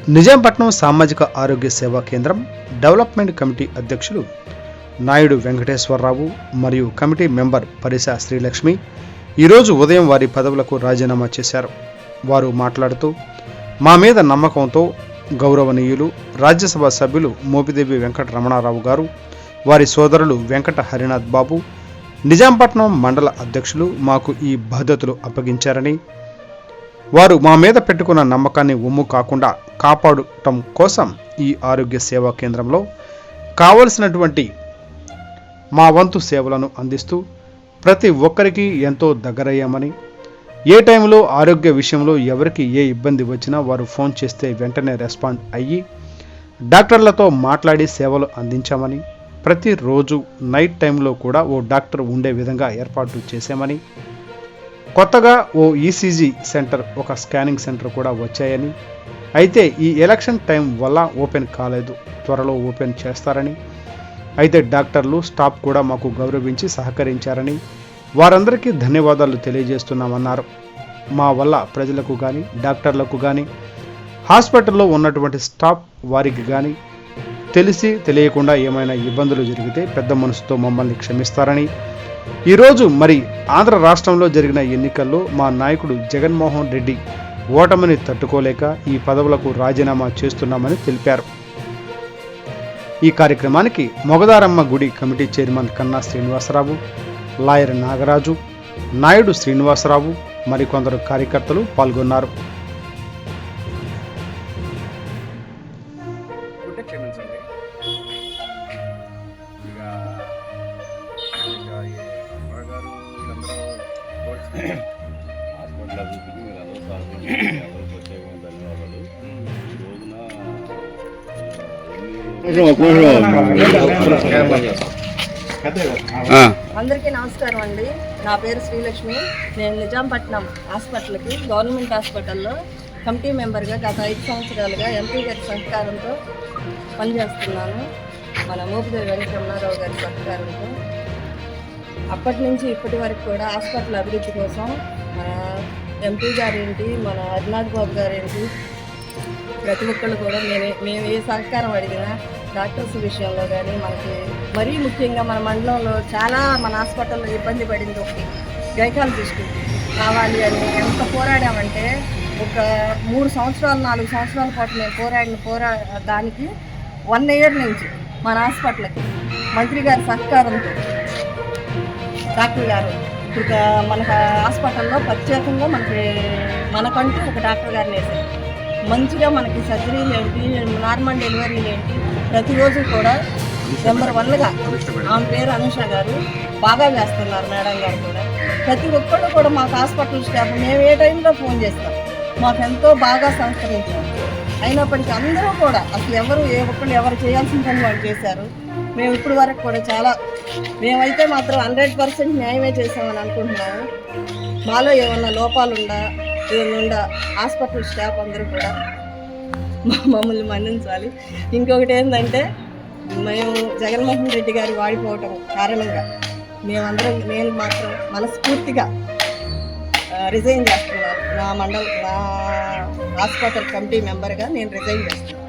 నిజాంపట్నం సామాజిక ఆరోగ్య సేవా కేంద్రం డెవలప్మెంట్ కమిటీ అధ్యక్షులు నాయుడు వెంకటేశ్వరరావు మరియు కమిటీ మెంబర్ పరిసా శ్రీలక్ష్మి ఈరోజు ఉదయం వారి పదవులకు రాజీనామా చేశారు. వారు మాట్లాడుతూ, మా మీద నమ్మకంతో గౌరవనీయులు రాజ్యసభ సభ్యులు మోపిదేవి వెంకట రమణారావు గారు, వారి సోదరులు వెంకట హరినాథ్ బాబు, నిజాంపట్నం మండల అధ్యక్షులు మాకు ఈ బాధ్యతలు అప్పగించారని, వారు మా మీద పెట్టుకున్న నమ్మకాన్ని ఒమ్ము కాకుండా కాపాడటం కోసం ఈ ఆరోగ్య సేవా కేంద్రంలో కావలసినటువంటి మా వంతు సేవలను అందిస్తూ ప్రతి ఒక్కరికి ఎంతో దగ్గరయ్యామని, ఏ టైంలో ఆరోగ్య విషయంలో ఎవరికి ఏ ఇబ్బంది వచ్చినా వారు ఫోన్ చేస్తే వెంటనే రెస్పాండ్ అయ్యి డాక్టర్లతో మాట్లాడి సేవలు అందించామని, ప్రతిరోజు నైట్ టైంలో కూడా ఓ డాక్టర్ ఉండే విధంగా ఏర్పాటు చేశామని, కొత్తగా ఓ ఈసీజీ సెంటర్, ఒక స్కానింగ్ సెంటర్ కూడా వచ్చాయని, అయితే ఈ ఎలక్షన్ టైం వల్ల ఓపెన్ కాలేదు, త్వరలో ఓపెన్ చేస్తారని, అయితే డాక్టర్లు స్టాఫ్ కూడా మాకు గౌరవించి సహకరించారని వారందరికీ ధన్యవాదాలు తెలియజేస్తున్నామన్నారు. మా వల్ల ప్రజలకు కానీ డాక్టర్లకు కానీ హాస్పిటల్లో ఉన్నటువంటి స్టాఫ్ వారికి కానీ తెలిసి తెలియకుండా ఏమైనా ఇబ్బందులు జరిగితే పెద్ద మనసుతో మమ్మల్ని క్షమిస్తారని, ఈరోజు మరి ఆంధ్ర రాష్ట్రంలో జరిగిన ఎన్నికల్లో మా నాయకుడు జగన్మోహన్ రెడ్డి ఓటమిని తట్టుకోలేక ఈ పదవులకు రాజీనామా చేస్తున్నామని తెలిపారు. ఈ కార్యక్రమానికి మొగదారమ్మ గుడి కమిటీ చైర్మన్ కన్నా శ్రీనివాసరావు, లాయర్ నాగరాజు, నాయుడు శ్రీనివాసరావు మరికొందరు కార్యకర్తలు పాల్గొన్నారు. అందరికీ నమస్కారం అండి. నా పేరు శ్రీలక్ష్మి. నేను నిజాంపట్నం హాస్పిటల్కి, గవర్నమెంట్ హాస్పిటల్లో కమిటీ మెంబర్గా గత 5 సంవత్సరాలుగా ఎంపీ గారి సహకారంతో పనిచేస్తున్నాను. మన మోపిదేవి వెంకట రమణారావు గారి సహకారంతో అప్పటి నుంచి ఇప్పటి వరకు కూడా హాస్పిటల్ అభివృద్ధి కోసం మన ఎంపీ గారేంటి, మన హరినాథ్ బాబు గారేంటి, ప్రతి ఒక్కళ్ళు కూడా మేము ఏ సహకారం అడిగినా డాక్టర్స్ విషయంలో కానీ, మనకి మరీ ముఖ్యంగా మన మండలంలో చాలా మన హాస్పిటల్లో ఇబ్బంది పడింది ఒకటి గైకాలజిస్ట్ కావాలి అని ఎంత పోరాడామంటే, ఒక 3 సంవత్సరాలు 4 సంవత్సరాల పాటు మేము దానికి 1 ఇయర్ నుంచి మన హాస్పిటల్కి మంత్రి గారి సహకారంతో డాక్టర్ గారు ఇప్పుడు మన హాస్పిటల్లో ప్రత్యేకంగా మనకంటూ ఒక డాక్టర్ గారిని వేసారు. మంచిగా మనకి సర్జరీలు ఏంటి, నార్మల్ డెలివరీలు ఏంటి, ప్రతిరోజు కూడా నెంబర్ 1గా ఆమె పేరు అనుష గారు బాగా చేస్తున్నారు. మేడం గారు కూడా ప్రతి ఒక్కళ్ళు కూడా మాకు హాస్పిటల్ స్టాఫ్ మేము ఏ టైంలో ఫోన్ చేస్తాం, మాకు ఎంతో బాగా సంస్కరించారు. అయినప్పటికీ అందరూ కూడా అసలు ఎవరు చేయాల్సిన పని వాళ్ళు చేశారు. మేము ఇప్పుడు వరకు కూడా మేమైతే మాత్రం 100% న్యాయమే చేసామని అనుకుంటున్నాము. మాలో ఏమన్నా లోపాలుండా హాస్పిటల్ స్టాఫ్ అందరూ కూడా మమ్మల్ని మన్నించాలి. ఇంకొకటి ఏంటంటే, మేము జగన్మోహన్ రెడ్డి గారి వాడిపోవటం కారణంగా నేను మాత్రం మనస్ఫూర్తిగా రిజైన్ చేస్తున్నాను. నా హాస్పిటల్ కమిటీ మెంబర్గా నేను రిజైన్ చేస్తున్నాను.